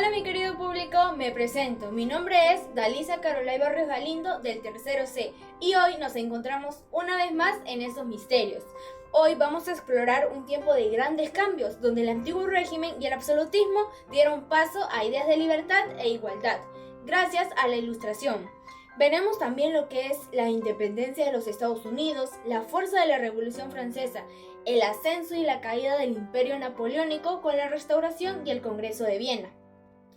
Hola mi querido público, me presento. Mi nombre es Dalisa Carolay Barrios Galindo del tercero C y hoy nos encontramos una vez más en esos misterios. Hoy vamos a explorar un tiempo de grandes cambios donde el antiguo régimen y el absolutismo dieron paso a ideas de libertad e igualdad, gracias a la Ilustración. Veremos también lo que es la independencia de los Estados Unidos, la fuerza de la Revolución Francesa, el ascenso y la caída del Imperio Napoleónico con la Restauración y el Congreso de Viena,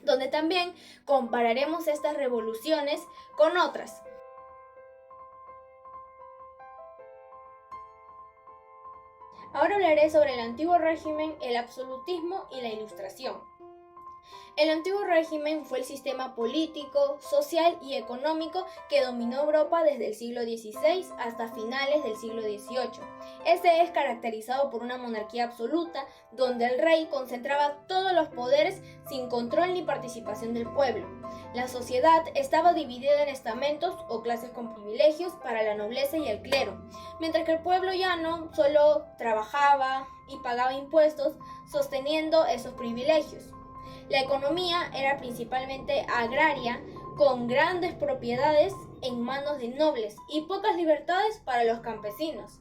donde también compararemos estas revoluciones con otras. Ahora hablaré sobre el antiguo régimen, el absolutismo y la Ilustración. El antiguo régimen fue el sistema político, social y económico que dominó Europa desde el siglo XVI hasta finales del siglo XVIII. Este es caracterizado por una monarquía absoluta, donde el rey concentraba todos los poderes sin control ni participación del pueblo. La sociedad estaba dividida en estamentos o clases con privilegios para la nobleza y el clero, mientras que el pueblo llano solo trabajaba y pagaba impuestos sosteniendo esos privilegios. La economía era principalmente agraria, con grandes propiedades en manos de nobles y pocas libertades para los campesinos.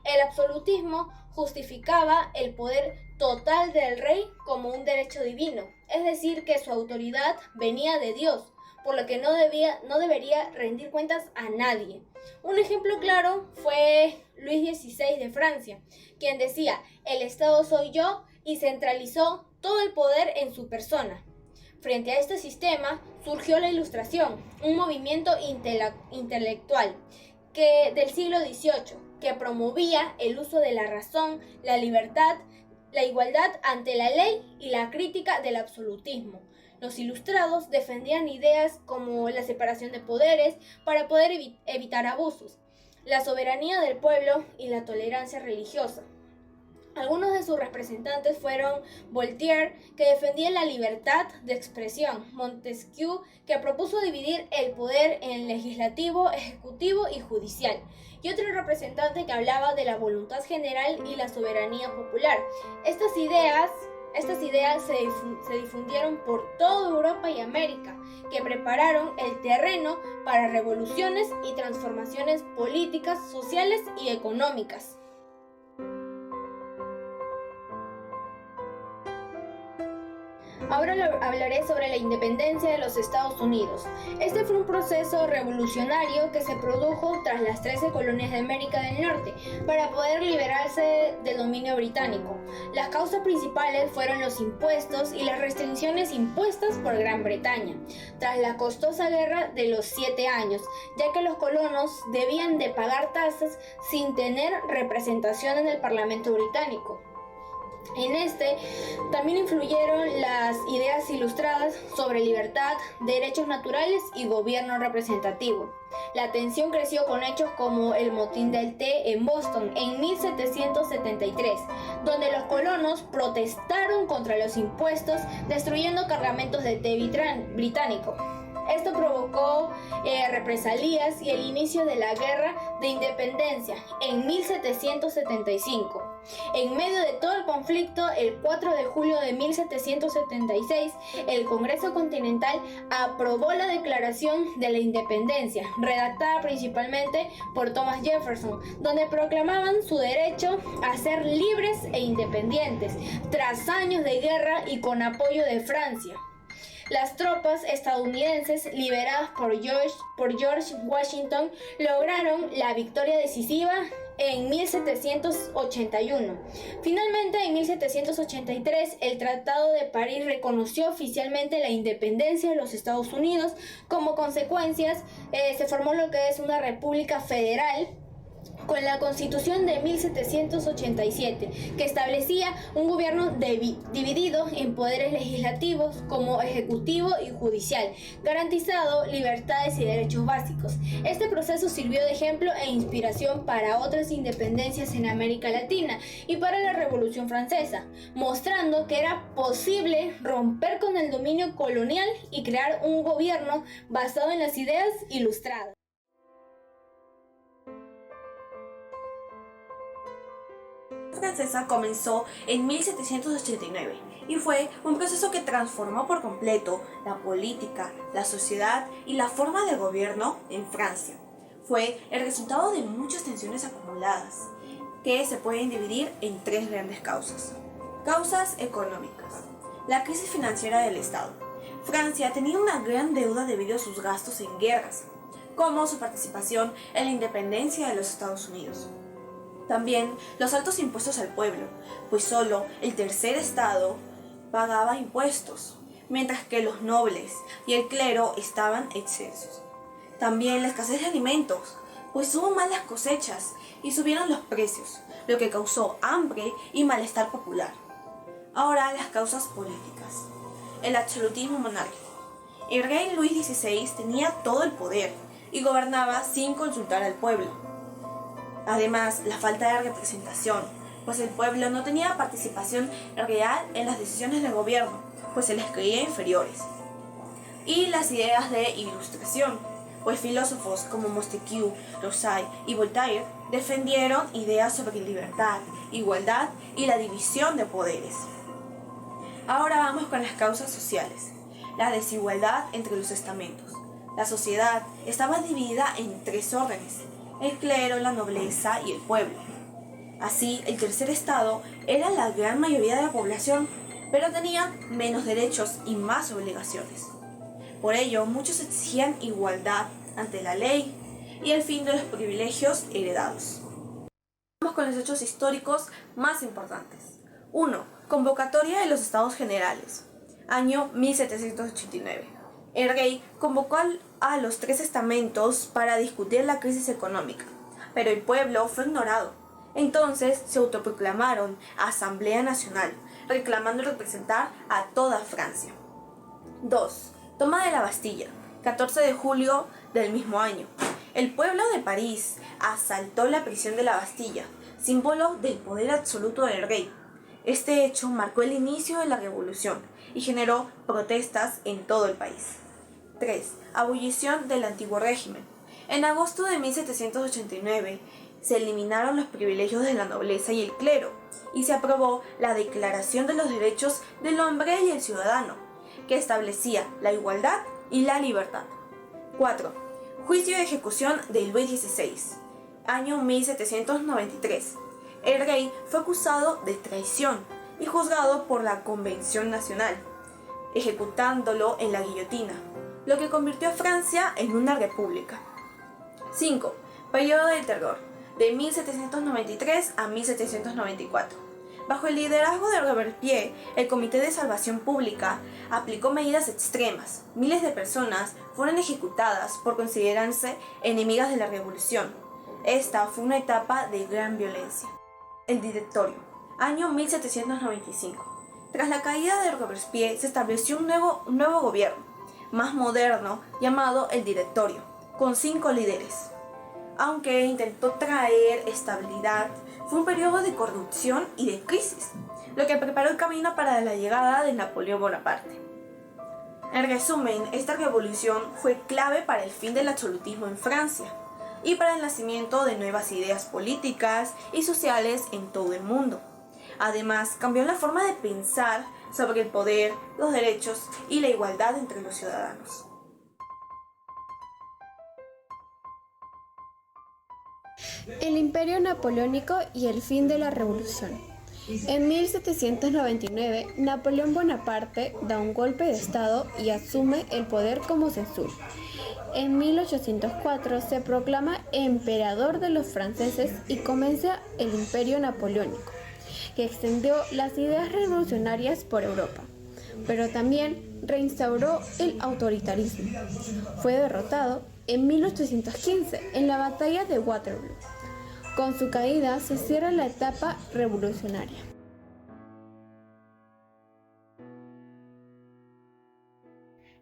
El absolutismo justificaba el poder total del rey como un derecho divino, es decir, que su autoridad venía de Dios, por lo que no debería rendir cuentas a nadie. Un ejemplo claro fue Luis XVI de Francia, quien decía: "El Estado soy yo", y centralizó todo el poder en su persona. Frente a este sistema surgió la Ilustración, un movimiento intelectual del siglo XVIII que promovía el uso de la razón, la libertad, la igualdad ante la ley y la crítica del absolutismo. Los ilustrados defendían ideas como la separación de poderes para poder evitar abusos, la soberanía del pueblo y la tolerancia religiosa. Algunos de sus representantes fueron Voltaire, que defendía la libertad de expresión; Montesquieu, que propuso dividir el poder en legislativo, ejecutivo y judicial; y otro representante que hablaba de la voluntad general y la soberanía popular. Estas ideas se difundieron por toda Europa y América, que prepararon el terreno para revoluciones y transformaciones políticas, sociales y económicas. Ahora hablaré sobre la independencia de los Estados Unidos. Este fue un proceso revolucionario que se produjo tras las 13 colonias de América del Norte para poder liberarse del dominio británico. Las causas principales fueron los impuestos y las restricciones impuestas por Gran Bretaña, tras la costosa guerra de los 7 años, ya que los colonos debían de pagar tasas sin tener representación en el Parlamento británico. En este también influyeron las ideas ilustradas sobre libertad, derechos naturales y gobierno representativo. La tensión creció con hechos como el motín del té en Boston en 1773, donde los colonos protestaron contra los impuestos, destruyendo cargamentos de té británico. Esto provocó represalias y el inicio de la Guerra de Independencia en 1775. En medio de todo el conflicto, el 4 de julio de 1776, el Congreso Continental aprobó la Declaración de la Independencia, redactada principalmente por Thomas Jefferson, donde proclamaban su derecho a ser libres e independientes, tras años de guerra y con apoyo de Francia. Las tropas estadounidenses, lideradas por George Washington, lograron la victoria decisiva en 1781. Finalmente, en 1783, el Tratado de París reconoció oficialmente la independencia de los Estados Unidos. Como consecuencia, se formó lo que es una república federal, con la Constitución de 1787, que establecía un gobierno dividido en poderes legislativos como ejecutivo y judicial, garantizado libertades y derechos básicos. Este proceso sirvió de ejemplo e inspiración para otras independencias en América Latina y para la Revolución Francesa, mostrando que era posible romper con el dominio colonial y crear un gobierno basado en las ideas ilustradas. Francesa comenzó en 1789 y fue un proceso que transformó por completo la política, la sociedad y la forma de gobierno en Francia. Fue el resultado de muchas tensiones acumuladas, que se pueden dividir en tres grandes causas. Causas económicas. La crisis financiera del Estado. Francia tenía una gran deuda debido a sus gastos en guerras, como su participación en la independencia de los Estados Unidos. También los altos impuestos al pueblo, pues solo el tercer estado pagaba impuestos, mientras que los nobles y el clero estaban exentos. También la escasez de alimentos, pues hubo malas cosechas y subieron los precios, lo que causó hambre y malestar popular. Ahora las causas políticas. El absolutismo monárquico. El rey Luis XVI tenía todo el poder y gobernaba sin consultar al pueblo. Además, la falta de representación, pues el pueblo no tenía participación real en las decisiones del gobierno, pues se les creía inferiores. Y las ideas de ilustración, pues filósofos como Montesquieu, Rousseau y Voltaire defendieron ideas sobre libertad, igualdad y la división de poderes. Ahora vamos con las causas sociales. La desigualdad entre los estamentos. La sociedad estaba dividida en tres órdenes: el clero, la nobleza y el pueblo. Así, el tercer estado era la gran mayoría de la población, pero tenía menos derechos y más obligaciones. Por ello, muchos exigían igualdad ante la ley y el fin de los privilegios heredados. Vamos con los hechos históricos más importantes. 1. Convocatoria de los Estados Generales. Año 1789. El rey convocó a los tres estamentos para discutir la crisis económica, pero el pueblo fue ignorado. Entonces se autoproclamaron Asamblea Nacional, reclamando representar a toda Francia. 2. Toma de la Bastilla, 14 de julio del mismo año. El pueblo de París asaltó la prisión de la Bastilla, símbolo del poder absoluto del rey. Este hecho marcó el inicio de la revolución y generó protestas en todo el país. 3. Abolición del antiguo régimen. En agosto de 1789 se eliminaron los privilegios de la nobleza y el clero y se aprobó la Declaración de los Derechos del Hombre y el Ciudadano, que establecía la igualdad y la libertad. 4. Juicio de ejecución de Luis XVI. Año 1793. El rey fue acusado de traición y juzgado por la Convención Nacional, ejecutándolo en la guillotina, lo que convirtió a Francia en una república. 5. Periodo del terror, de 1793 a 1794. Bajo el liderazgo de Robespierre, el Comité de Salvación Pública aplicó medidas extremas. Miles de personas fueron ejecutadas por considerarse enemigas de la revolución. Esta fue una etapa de gran violencia. El Directorio, año 1795. Tras la caída de Robespierre se estableció un nuevo gobierno, más moderno, llamado el Directorio, con 5 líderes. Aunque intentó traer estabilidad, fue un periodo de corrupción y de crisis, lo que preparó el camino para la llegada de Napoleón Bonaparte. En resumen, esta revolución fue clave para el fin del absolutismo en Francia y para el nacimiento de nuevas ideas políticas y sociales en todo el mundo. Además, cambió la forma de pensar sobre el poder, los derechos y la igualdad entre los ciudadanos. El Imperio Napoleónico y el fin de la Revolución. En 1799, Napoleón Bonaparte da un golpe de Estado y asume el poder como censor. En 1804 se proclama emperador de los franceses y comienza el Imperio Napoleónico, que extendió las ideas revolucionarias por Europa, pero también reinstauró el autoritarismo. Fue derrotado en 1815 en la batalla de Waterloo. Con su caída se cierra la etapa revolucionaria.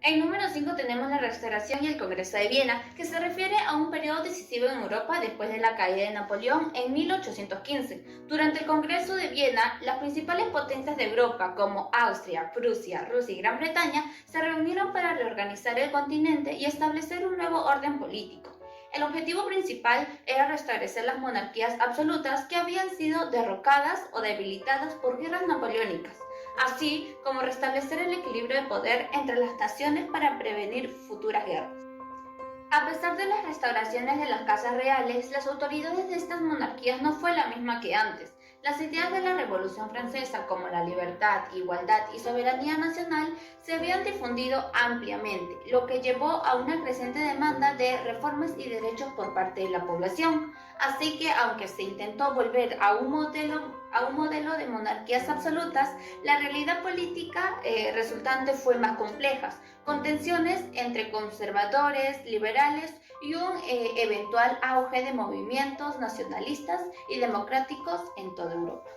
En número 5 tenemos la Restauración y el Congreso de Viena, que se refiere a un periodo decisivo en Europa después de la caída de Napoleón en 1815. Durante el Congreso de Viena, las principales potencias de Europa, como Austria, Prusia, Rusia y Gran Bretaña, se reunieron para reorganizar el continente y establecer un nuevo orden político. El objetivo principal era restablecer las monarquías absolutas que habían sido derrocadas o debilitadas por guerras napoleónicas, así como restablecer el equilibrio de poder entre las naciones para prevenir futuras guerras. A pesar de las restauraciones de las casas reales, las autoridades de estas monarquías no fue la misma que antes. Las ideas de la Revolución Francesa, como la libertad, igualdad y soberanía nacional, se habían difundido ampliamente, lo que llevó a una creciente demanda de reformas y derechos por parte de la población. Así que, aunque se intentó volver a un modelo de monarquías absolutas, la realidad política resultante fue más compleja, con tensiones entre conservadores, liberales y un eventual auge de movimientos nacionalistas y democráticos en toda Europa.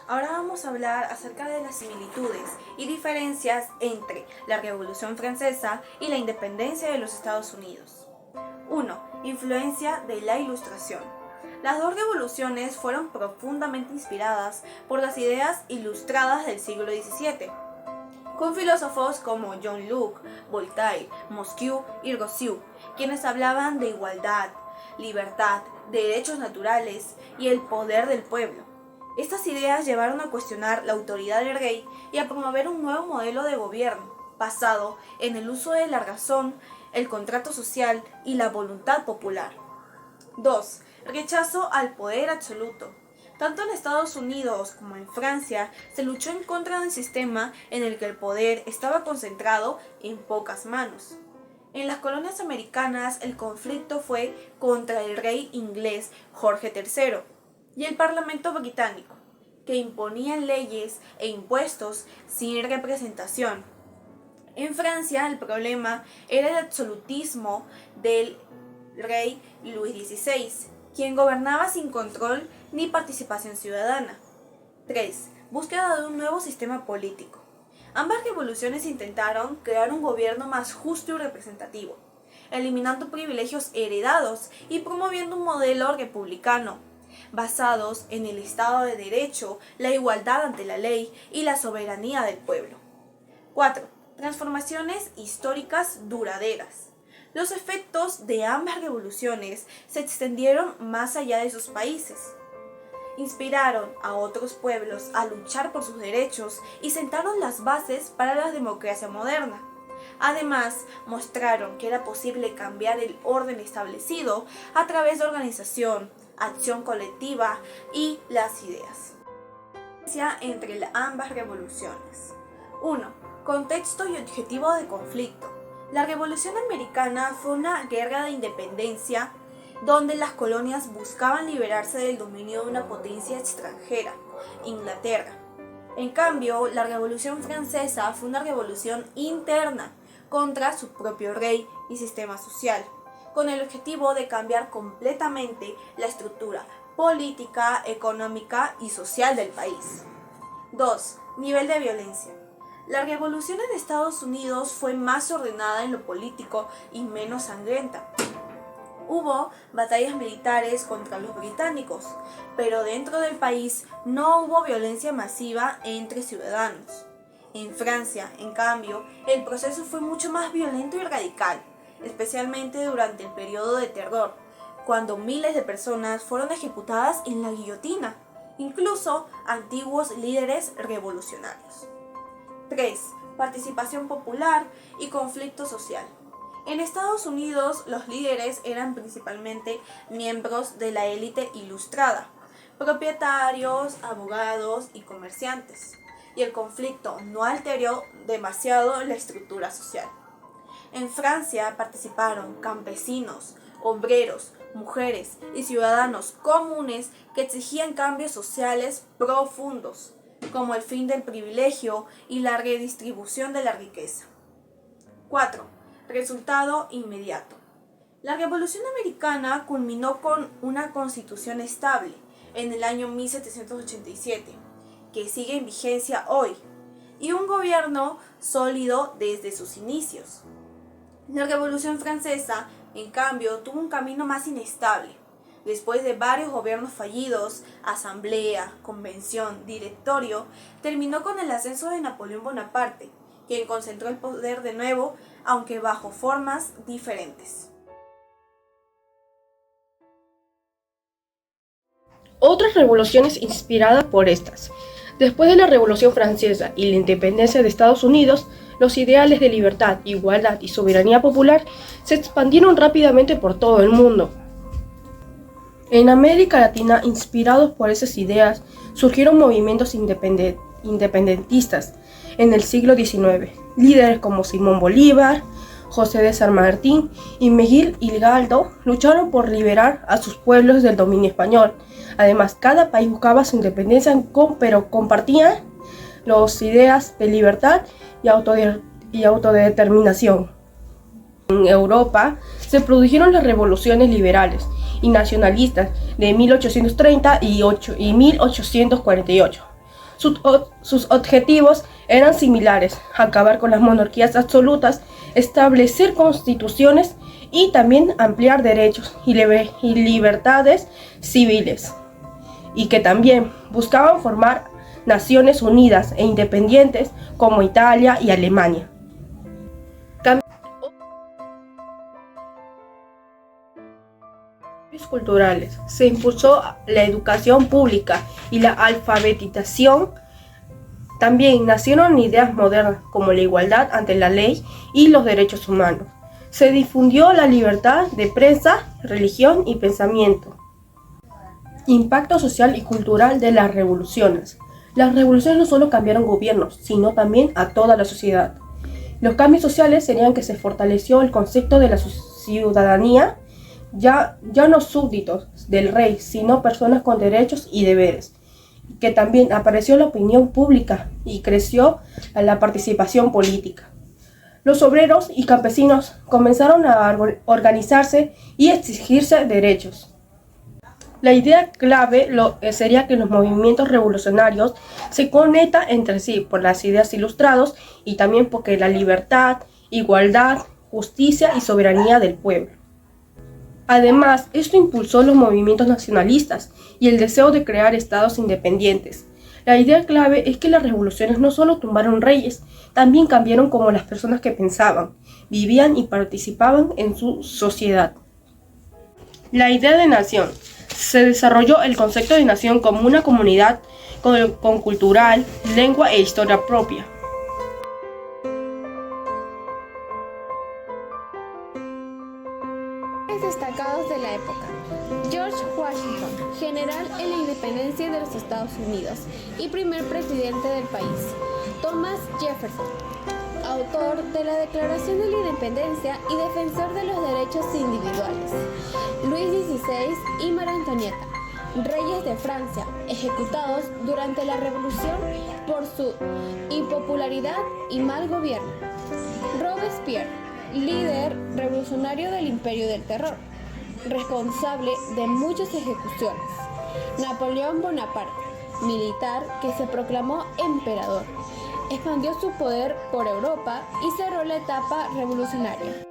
Ahora vamos a hablar acerca de las similitudes y diferencias entre la Revolución Francesa y la independencia de los Estados Unidos. 1. Influencia de la Ilustración. Las dos revoluciones fueron profundamente inspiradas por las ideas ilustradas del siglo XVII, con filósofos como John Locke, Voltaire, Montesquieu y Rousseau, quienes hablaban de igualdad, libertad, derechos naturales y el poder del pueblo. Estas ideas llevaron a cuestionar la autoridad del rey y a promover un nuevo modelo de gobierno, basado en el uso de la razón, el contrato social y la voluntad popular. 2. Rechazo al poder absoluto. Tanto en Estados Unidos como en Francia se luchó en contra de un sistema en el que el poder estaba concentrado en pocas manos. En las colonias americanas el conflicto fue contra el rey inglés Jorge III y el Parlamento británico, que imponían leyes e impuestos sin representación. En Francia el problema era el absolutismo del rey Luis XVI, quien gobernaba sin control ni participación ciudadana. 3. Búsqueda de un nuevo sistema político. Ambas revoluciones intentaron crear un gobierno más justo y representativo, eliminando privilegios heredados y promoviendo un modelo republicano, basados en el Estado de Derecho, la igualdad ante la ley y la soberanía del pueblo. 4. Transformaciones históricas duraderas. Los efectos de ambas revoluciones se extendieron más allá de sus países. Inspiraron a otros pueblos a luchar por sus derechos y sentaron las bases para la democracia moderna. Además, mostraron que era posible cambiar el orden establecido a través de organización, acción colectiva y las ideas. Entre ambas revoluciones. 1. Contexto y objetivo de conflicto. La Revolución Americana fue una guerra de independencia donde las colonias buscaban liberarse del dominio de una potencia extranjera, Inglaterra. En cambio, la Revolución Francesa fue una revolución interna contra su propio rey y sistema social, con el objetivo de cambiar completamente la estructura política, económica y social del país. 2. Nivel de violencia. La revolución en Estados Unidos fue más ordenada en lo político y menos sangrienta. Hubo batallas militares contra los británicos, pero dentro del país no hubo violencia masiva entre ciudadanos. En Francia, en cambio, el proceso fue mucho más violento y radical, especialmente durante el periodo de terror, cuando miles de personas fueron ejecutadas en la guillotina, incluso antiguos líderes revolucionarios. 3. Participación popular y conflicto social. En Estados Unidos, los líderes eran principalmente miembros de la élite ilustrada, propietarios, abogados y comerciantes, y el conflicto no alteró demasiado la estructura social. En Francia participaron campesinos, obreros, mujeres y ciudadanos comunes que exigían cambios sociales profundos, como el fin del privilegio y la redistribución de la riqueza. 4. Resultado inmediato. La Revolución Americana culminó con una constitución estable en el año 1787, que sigue en vigencia hoy, y un gobierno sólido desde sus inicios. La Revolución Francesa, en cambio, tuvo un camino más inestable. Después de varios gobiernos fallidos, asamblea, convención, directorio, terminó con el ascenso de Napoleón Bonaparte, quien concentró el poder de nuevo, aunque bajo formas diferentes. Otras revoluciones inspiradas por estas. Después de la Revolución Francesa y la independencia de Estados Unidos, los ideales de libertad, igualdad y soberanía popular se expandieron rápidamente por todo el mundo. En América Latina, inspirados por esas ideas, surgieron movimientos independentistas en el siglo XIX. Líderes como Simón Bolívar, José de San Martín y Miguel Hidalgo lucharon por liberar a sus pueblos del dominio español. Además, cada país buscaba su independencia, pero compartían las ideas de libertad y autodeterminación. En Europa se produjeron las revoluciones liberales y nacionalistas de 1830 y 1848. Sus objetivos eran similares: acabar con las monarquías absolutas, establecer constituciones y también ampliar derechos y libertades civiles, y que también buscaban formar naciones unidas e independientes como Italia y Alemania. Culturales. Se impulsó la educación pública y la alfabetización. También nacieron ideas modernas como la igualdad ante la ley y los derechos humanos. Se difundió la libertad de prensa, religión y pensamiento. Impacto social y cultural de las revoluciones. Las revoluciones no solo cambiaron gobiernos, sino también a toda la sociedad. Los cambios sociales serían que se fortaleció el concepto de la ciudadanía, ya no súbditos del rey, sino personas con derechos y deberes, que también apareció la opinión pública y creció la participación política. Los obreros y campesinos comenzaron a organizarse y exigirse derechos. La idea clave sería que los movimientos revolucionarios se conectan entre sí por las ideas ilustradas y también porque la libertad, igualdad, justicia y soberanía del pueblo. Además, esto impulsó los movimientos nacionalistas y el deseo de crear estados independientes. La idea clave es que las revoluciones no solo tumbaron reyes, también cambiaron cómo las personas que pensaban, vivían y participaban en su sociedad. La idea de nación. Se desarrolló el concepto de nación como una comunidad con cultural, lengua e historia propia. Destacados de la época: George Washington, general en la independencia de los Estados Unidos y primer presidente del país. Thomas Jefferson, autor de la Declaración de la Independencia y defensor de los derechos individuales. Luis XVI y María Antonieta, reyes de Francia, ejecutados durante la Revolución por su impopularidad y mal gobierno. Robespierre, líder revolucionario del Imperio del Terror, responsable de muchas ejecuciones. Napoleón Bonaparte, militar que se proclamó emperador, expandió su poder por Europa y cerró la etapa revolucionaria.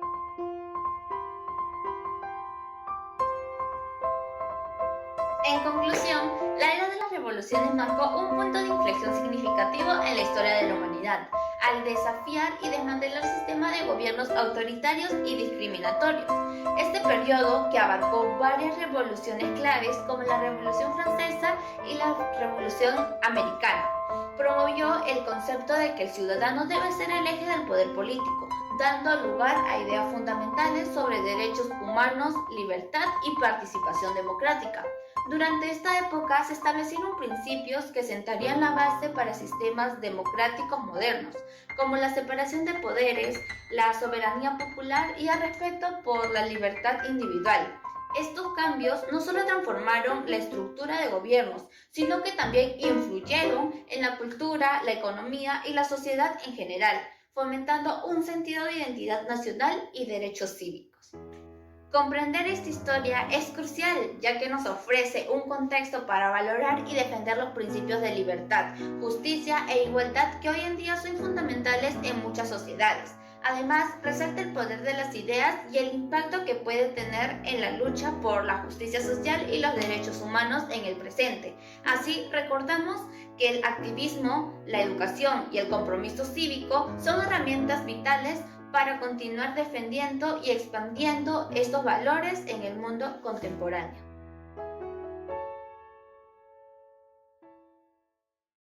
En conclusión, la era de las revoluciones marcó un punto de inflexión significativo en la historia de la humanidad, al desafiar y desmantelar sistemas de gobiernos autoritarios y discriminatorios. Este periodo, que abarcó varias revoluciones claves como la Revolución Francesa y la Revolución Americana, promovió el concepto de que el ciudadano debe ser el eje del poder político, dando lugar a ideas fundamentales sobre derechos humanos, libertad y participación democrática. Durante esta época se establecieron principios que sentarían la base para sistemas democráticos modernos, como la separación de poderes, la soberanía popular y el respeto por la libertad individual. Estos cambios no solo transformaron la estructura de gobiernos, sino que también influyeron en la cultura, la economía y la sociedad en general, fomentando un sentido de identidad nacional y derechos cívicos. Comprender esta historia es crucial, ya que nos ofrece un contexto para valorar y defender los principios de libertad, justicia e igualdad que hoy en día son fundamentales en muchas sociedades. Además, resalta el poder de las ideas y el impacto que puede tener en la lucha por la justicia social y los derechos humanos en el presente. Así, recordamos que el activismo, la educación y el compromiso cívico son herramientas vitales para continuar defendiendo y expandiendo estos valores en el mundo contemporáneo.